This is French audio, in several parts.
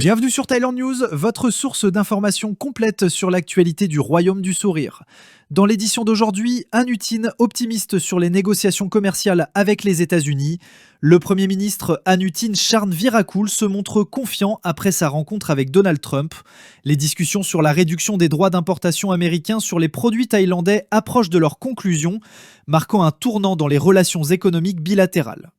Bienvenue sur Thailand News, votre source d'informations complète sur l'actualité du Royaume du Sourire. Dans l'édition d'aujourd'hui, Anutin optimiste sur les négociations commerciales avec les États-Unis. Le Premier ministre Anutin Charnvirakul se montre confiant après sa rencontre avec Donald Trump. Les discussions sur la réduction des droits d'importation américains sur les produits thaïlandais approchent de leur conclusion, marquant un tournant dans les relations économiques bilatérales.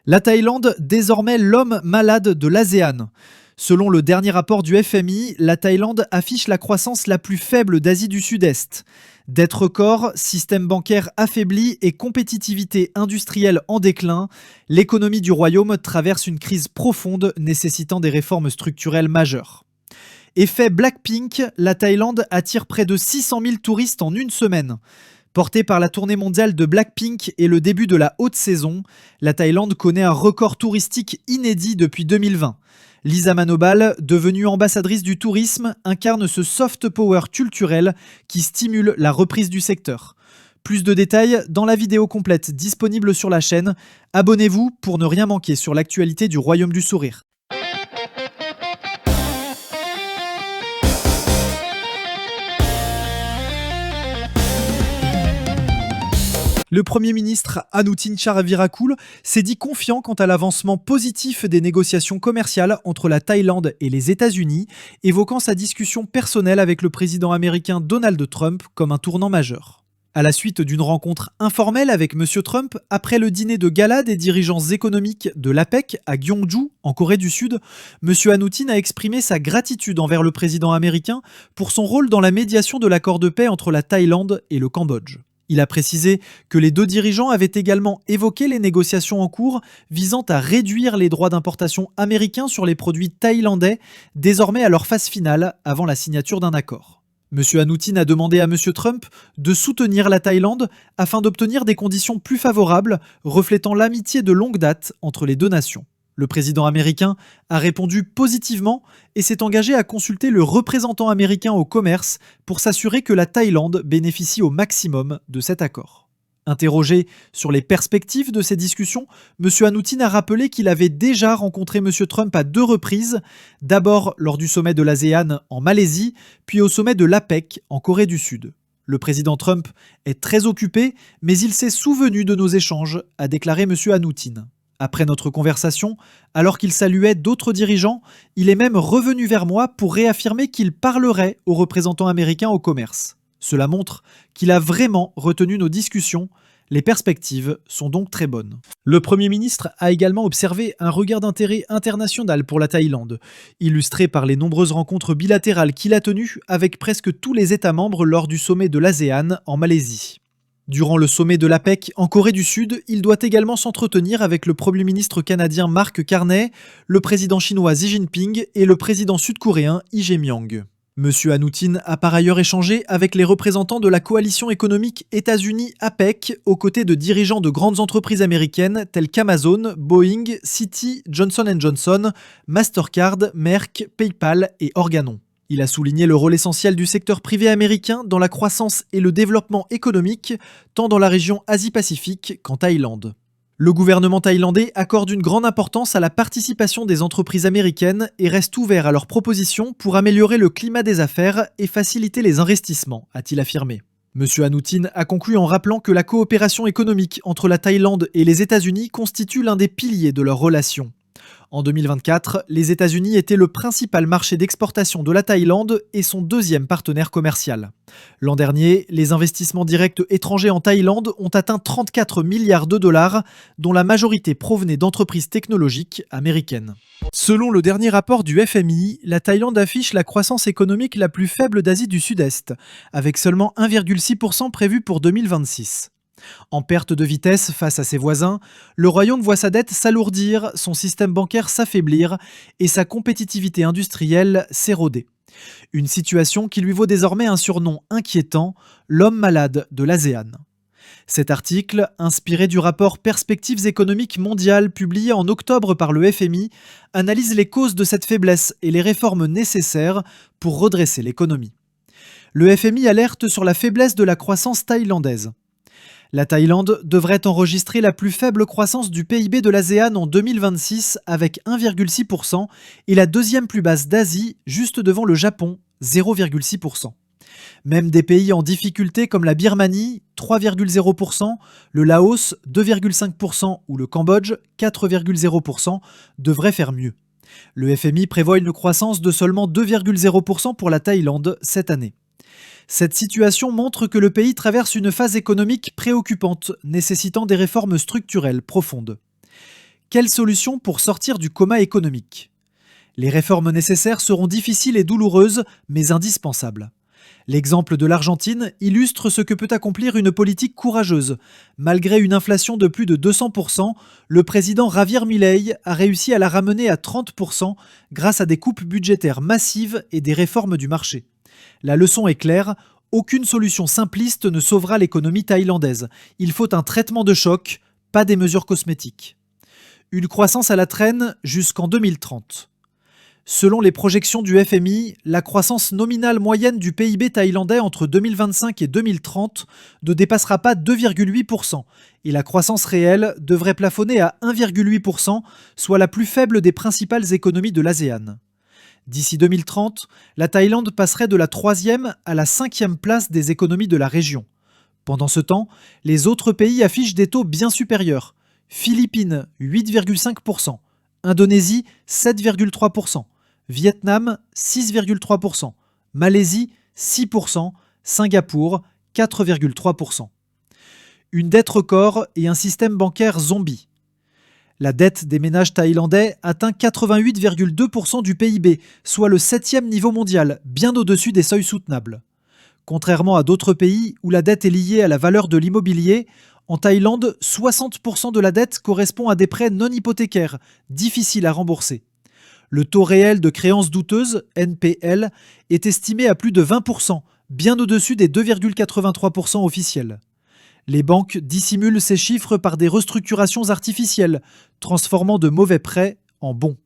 La Thaïlande, désormais l'homme malade de l'ASEAN. Selon le dernier rapport du FMI, la Thaïlande affiche la croissance la plus faible d'Asie du Sud-Est. Dette record, système bancaire affaibli et compétitivité industrielle en déclin, l'économie du royaume traverse une crise profonde nécessitant des réformes structurelles majeures. Effet Blackpink, la Thaïlande attire près de 600 000 touristes en une semaine. Portée par la tournée mondiale de Blackpink et le début de la haute saison, la Thaïlande connaît un record touristique inédit depuis 2020. Lisa Manobal, devenue ambassadrice du tourisme, incarne ce soft power culturel qui stimule la reprise du secteur. Plus de détails dans la vidéo complète disponible sur la chaîne. Abonnez-vous pour ne rien manquer sur l'actualité du Royaume du Sourire. Le Premier ministre Anutin Charnvirakul s'est dit confiant quant à l'avancement positif des négociations commerciales entre la Thaïlande et les États-Unis, évoquant sa discussion personnelle avec le président américain Donald Trump comme un tournant majeur. À la suite d'une rencontre informelle avec M. Trump, après le dîner de gala des dirigeants économiques de l'APEC à Gyeongju, en Corée du Sud, M. Anutin a exprimé sa gratitude envers le président américain pour son rôle dans la médiation de l'accord de paix entre la Thaïlande et le Cambodge. Il a précisé que les deux dirigeants avaient également évoqué les négociations en cours visant à réduire les droits d'importation américains sur les produits thaïlandais, désormais à leur phase finale avant la signature d'un accord. M. Anutin a demandé à M. Trump de soutenir la Thaïlande afin d'obtenir des conditions plus favorables, reflétant l'amitié de longue date entre les deux nations. Le président américain a répondu positivement et s'est engagé à consulter le représentant américain au commerce pour s'assurer que la Thaïlande bénéficie au maximum de cet accord. Interrogé sur les perspectives de ces discussions, M. Anutin a rappelé qu'il avait déjà rencontré M. Trump à 2 reprises, d'abord lors du sommet de l'ASEAN en Malaisie, puis au sommet de l'APEC en Corée du Sud. Le président Trump est très occupé, mais il s'est souvenu de nos échanges, a déclaré M. Anutin. Après notre conversation, alors qu'il saluait d'autres dirigeants, il est même revenu vers moi pour réaffirmer qu'il parlerait aux représentants américains au commerce. Cela montre qu'il a vraiment retenu nos discussions. Les perspectives sont donc très bonnes. Le Premier ministre a également observé un regain d'intérêt international pour la Thaïlande, illustré par les nombreuses rencontres bilatérales qu'il a tenues avec presque tous les États membres lors du sommet de l'ASEAN en Malaisie. Durant le sommet de l'APEC en Corée du Sud, il doit également s'entretenir avec le Premier ministre canadien Mark Carney, le président chinois Xi Jinping et le président sud-coréen Lee Jae-myung. M. Anutin a par ailleurs échangé avec les représentants de la coalition économique États-Unis-APEC aux côtés de dirigeants de grandes entreprises américaines telles qu'Amazon, Boeing, Citi, Johnson & Johnson, Mastercard, Merck, PayPal et Organon. Il a souligné le rôle essentiel du secteur privé américain dans la croissance et le développement économique, tant dans la région Asie-Pacifique qu'en Thaïlande. Le gouvernement thaïlandais accorde une grande importance à la participation des entreprises américaines et reste ouvert à leurs propositions pour améliorer le climat des affaires et faciliter les investissements, a-t-il affirmé. M. Anutin a conclu en rappelant que la coopération économique entre la Thaïlande et les États-Unis constitue l'un des piliers de leurs relations. En 2024, les États-Unis étaient le principal marché d'exportation de la Thaïlande et son deuxième partenaire commercial. L'an dernier, les investissements directs étrangers en Thaïlande ont atteint 34 milliards de dollars, dont la majorité provenait d'entreprises technologiques américaines. Selon le dernier rapport du FMI, la Thaïlande affiche la croissance économique la plus faible d'Asie du Sud-Est, avec seulement 1,6% prévu pour 2026. En perte de vitesse face à ses voisins, le royaume voit sa dette s'alourdir, son système bancaire s'affaiblir et sa compétitivité industrielle s'éroder. Une situation qui lui vaut désormais un surnom inquiétant, l'homme malade de l'ASEAN. Cet article, inspiré du rapport Perspectives économiques mondiales publié en octobre par le FMI, analyse les causes de cette faiblesse et les réformes nécessaires pour redresser l'économie. Le FMI alerte sur la faiblesse de la croissance thaïlandaise. La Thaïlande devrait enregistrer la plus faible croissance du PIB de l'ASEAN en 2026 avec 1,6% et la deuxième plus basse d'Asie, juste devant le Japon, 0,6%. Même des pays en difficulté comme la Birmanie, 3,0%, le Laos, 2,5% ou le Cambodge, 4,0%, devraient faire mieux. Le FMI prévoit une croissance de seulement 2,0% pour la Thaïlande cette année. Cette situation montre que le pays traverse une phase économique préoccupante, nécessitant des réformes structurelles profondes. Quelle solution pour sortir du coma économique ? Les réformes nécessaires seront difficiles et douloureuses, mais indispensables. L'exemple de l'Argentine illustre ce que peut accomplir une politique courageuse. Malgré une inflation de plus de 200%, le président Javier Milei a réussi à la ramener à 30% grâce à des coupes budgétaires massives et des réformes du marché. La leçon est claire, aucune solution simpliste ne sauvera l'économie thaïlandaise. Il faut un traitement de choc, pas des mesures cosmétiques. Une croissance à la traîne jusqu'en 2030. Selon les projections du FMI, la croissance nominale moyenne du PIB thaïlandais entre 2025 et 2030 ne dépassera pas 2,8% et la croissance réelle devrait plafonner à 1,8%, soit la plus faible des principales économies de l'ASEAN. D'ici 2030, la Thaïlande passerait de la 3e à la 5e place des économies de la région. Pendant ce temps, les autres pays affichent des taux bien supérieurs. Philippines, 8,5%, Indonésie, 7,3%, Vietnam, 6,3%, Malaisie, 6%, Singapour, 4,3%. Une dette record et un système bancaire zombie. La dette des ménages thaïlandais atteint 88,2% du PIB, soit le 7e niveau mondial, bien au-dessus des seuils soutenables. Contrairement à d'autres pays où la dette est liée à la valeur de l'immobilier, en Thaïlande, 60% de la dette correspond à des prêts non hypothécaires, difficiles à rembourser. Le taux réel de créances douteuses, NPL, est estimé à plus de 20%, bien au-dessus des 2,83% officiels. Les banques dissimulent ces chiffres par des restructurations artificielles, transformant de mauvais prêts en bons.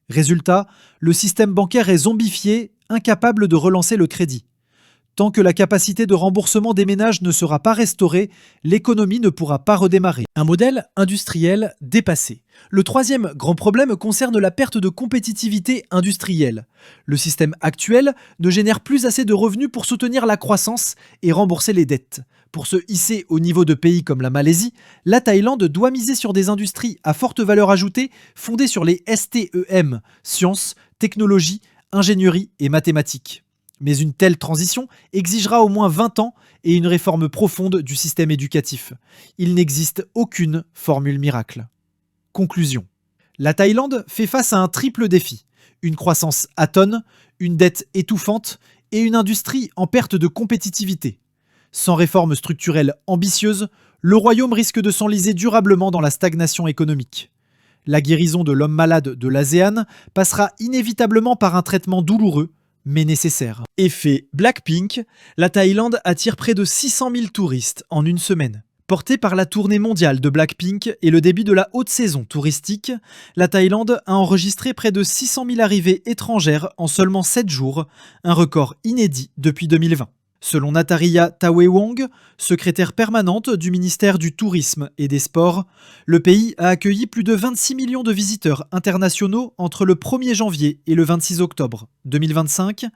Résultat, le système bancaire est zombifié, incapable de relancer le crédit. Tant que la capacité de remboursement des ménages ne sera pas restaurée, l'économie ne pourra pas redémarrer. Un modèle industriel dépassé. Le troisième grand problème concerne la perte de compétitivité industrielle. Le système actuel ne génère plus assez de revenus pour soutenir la croissance et rembourser les dettes. Pour se hisser au niveau de pays comme la Malaisie, la Thaïlande doit miser sur des industries à forte valeur ajoutée fondées sur les STEM, sciences, technologies, ingénierie et mathématiques. Mais une telle transition exigera au moins 20 ans et une réforme profonde du système éducatif. Il n'existe aucune formule miracle. Conclusion. La Thaïlande fait face à un triple défi. Une croissance atone, une dette étouffante et une industrie en perte de compétitivité. Sans réformes structurelles ambitieuses, le royaume risque de s'enliser durablement dans la stagnation économique. La guérison de l'homme malade de l'ASEAN passera inévitablement par un traitement douloureux, mais nécessaire. Effet Blackpink, la Thaïlande attire près de 600 000 touristes en une semaine. Portée par la tournée mondiale de Blackpink et le début de la haute saison touristique, la Thaïlande a enregistré près de 600 000 arrivées étrangères en seulement 7 jours, un record inédit depuis 2020. Selon Natariya Tawewong, secrétaire permanente du ministère du Tourisme et des Sports, le pays a accueilli plus de 26 millions de visiteurs internationaux entre le 1er janvier et le 26 octobre 2025,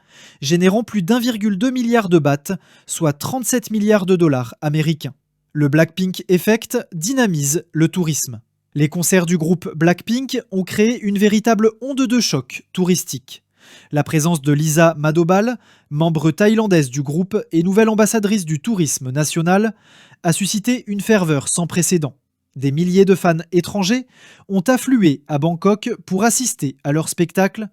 générant plus d'1,2 milliard de bahts, soit 37 milliards de dollars américains. Le Blackpink Effect dynamise le tourisme. Les concerts du groupe Blackpink ont créé une véritable onde de choc touristique. La présence de Lisa Madobal, membre thaïlandaise du groupe et nouvelle ambassadrice du tourisme national, a suscité une ferveur sans précédent. Des milliers de fans étrangers ont afflué à Bangkok pour assister à leur spectacle,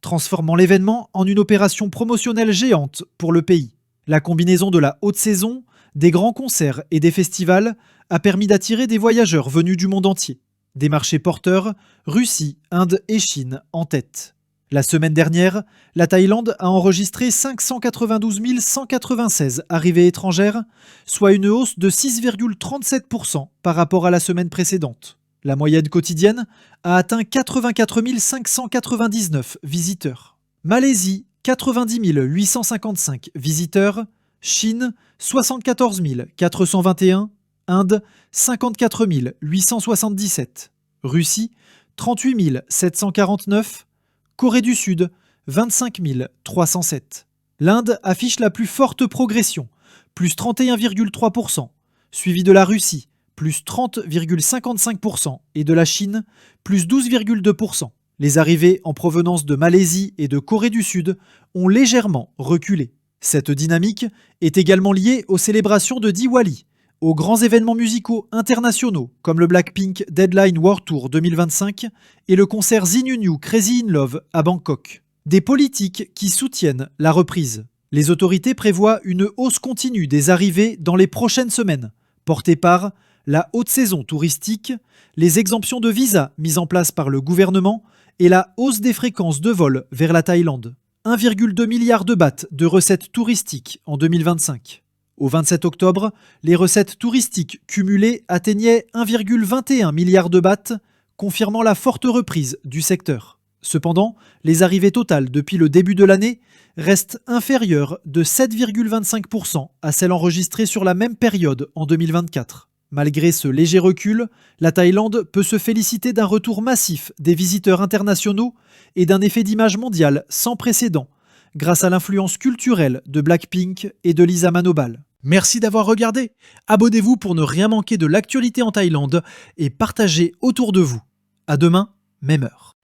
transformant l'événement en une opération promotionnelle géante pour le pays. La combinaison de la haute saison, des grands concerts et des festivals a permis d'attirer des voyageurs venus du monde entier. Des marchés porteurs, Russie, Inde et Chine en tête. La semaine dernière, la Thaïlande a enregistré 592 196 arrivées étrangères, soit une hausse de 6,37% par rapport à la semaine précédente. La moyenne quotidienne a atteint 84 599 visiteurs. Malaisie, 90 855 visiteurs. Chine, 74 421. Inde, 54 877. Russie, 38 749. Corée du Sud, 25 307. L'Inde affiche la plus forte progression, plus 31,3%, suivi de la Russie, plus 30,55%, et de la Chine, plus 12,2%. Les arrivées en provenance de Malaisie et de Corée du Sud ont légèrement reculé. Cette dynamique est également liée aux célébrations de Diwali, aux grands événements musicaux internationaux comme le Blackpink Deadline World Tour 2025 et le concert ZHU Crazy in Love à Bangkok. Des politiques qui soutiennent la reprise. Les autorités prévoient une hausse continue des arrivées dans les prochaines semaines, portée par la haute saison touristique, les exemptions de visa mises en place par le gouvernement et la hausse des fréquences de vol vers la Thaïlande. 1,2 milliard de bahts de recettes touristiques en 2025. Au 27 octobre, les recettes touristiques cumulées atteignaient 1,21 milliard de bahts, confirmant la forte reprise du secteur. Cependant, les arrivées totales depuis le début de l'année restent inférieures de 7,25% à celles enregistrées sur la même période en 2024. Malgré ce léger recul, la Thaïlande peut se féliciter d'un retour massif des visiteurs internationaux et d'un effet d'image mondial sans précédent, grâce à l'influence culturelle de Blackpink et de Lisa Manobal. Merci d'avoir regardé. Abonnez-vous pour ne rien manquer de l'actualité en Thaïlande et partagez autour de vous. À demain, même heure.